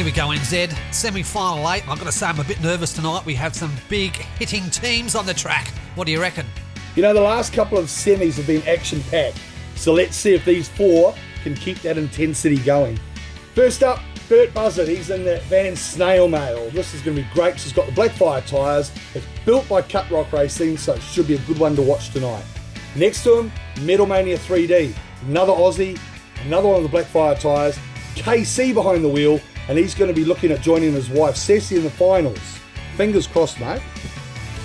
we go, NZ. Semi-final 8. I've got to say I'm a bit nervous tonight. We have some big hitting teams on the track. What do you reckon? You know, the last couple of semis have been action-packed, so let's see if these four can keep that intensity going. First up, Bert Buzzard. He's in that van Snail Mail. This is going to be great because he's got the Blackfire tyres. It's built by Cut Rock Racing, so it should be a good one to watch tonight. Next to him, Metal Mania 3D. Another Aussie, another one of the Blackfire tyres. KC behind the wheel, and he's going to be looking at joining his wife Ceci in the finals. Fingers crossed, mate.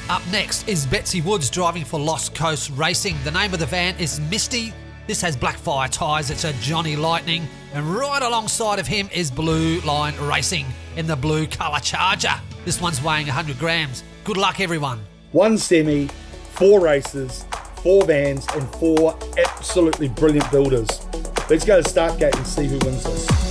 Up next is Betsy Woods driving for Lost Coast Racing. The name of the van is Misty. This has Blackfire tyres. It's a Johnny Lightning. And right alongside of him is Blue Line Racing in the blue colour Charger. This one's weighing 100 grams. Good luck, everyone. One semi, 4 races, 4 vans, and 4 absolutely brilliant builders. Let's go to start gate and see who wins this.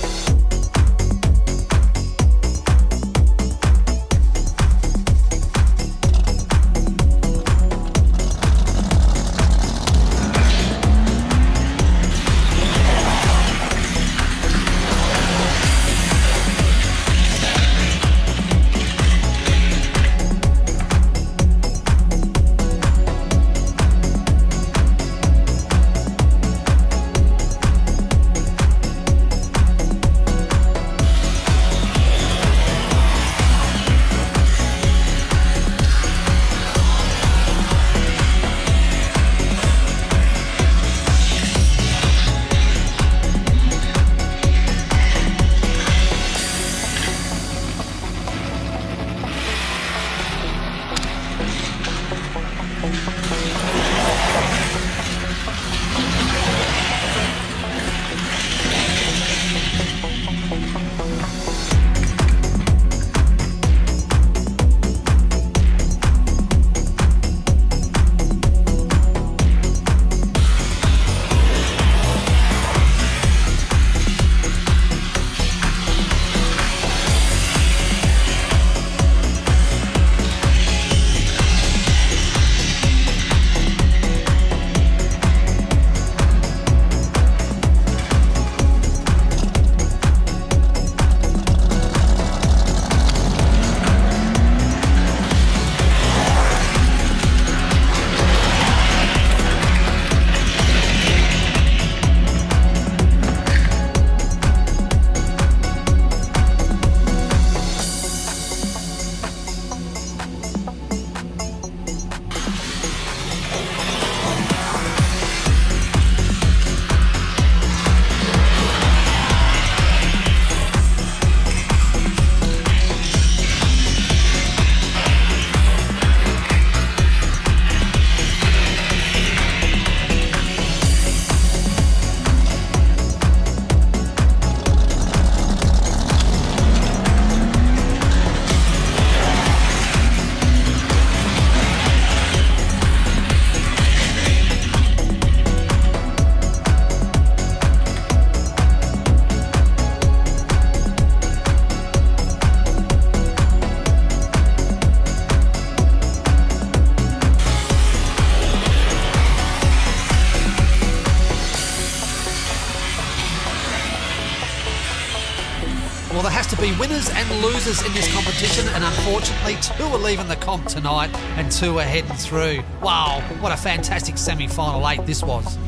Well, there has to be winners and losers in this competition, and unfortunately 2 are leaving the comp tonight and 2 are heading through. Wow, what a fantastic semi-final 8 this was.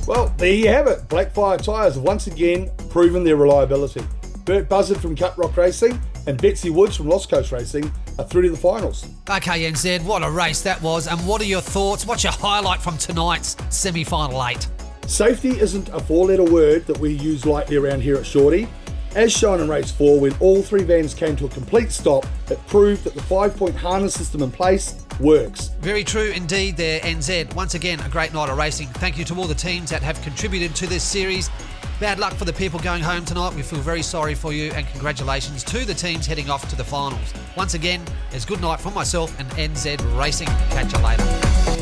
Well, there you have it. Blackfire tyres have once again proven their reliability. Bert Buzzard from Cut Rock Racing and Betsy Woods from Lost Coast Racing are through to the finals. Okay, NZ, what a race that was, and what are your thoughts? What's your highlight from tonight's semi-final 8? Safety isn't a 4-letter word that we use lightly around here at Shorty. As shown in race 4, when all 3 vans came to a complete stop, it proved that the 5-point harness system in place works. Very true indeed there, NZ. Once again, a great night of racing. Thank you to all the teams that have contributed to this series. Bad luck for the people going home tonight. We feel very sorry for you, and congratulations to the teams heading off to the finals. Once again, it's good night from myself and NZ Racing. Catch you later.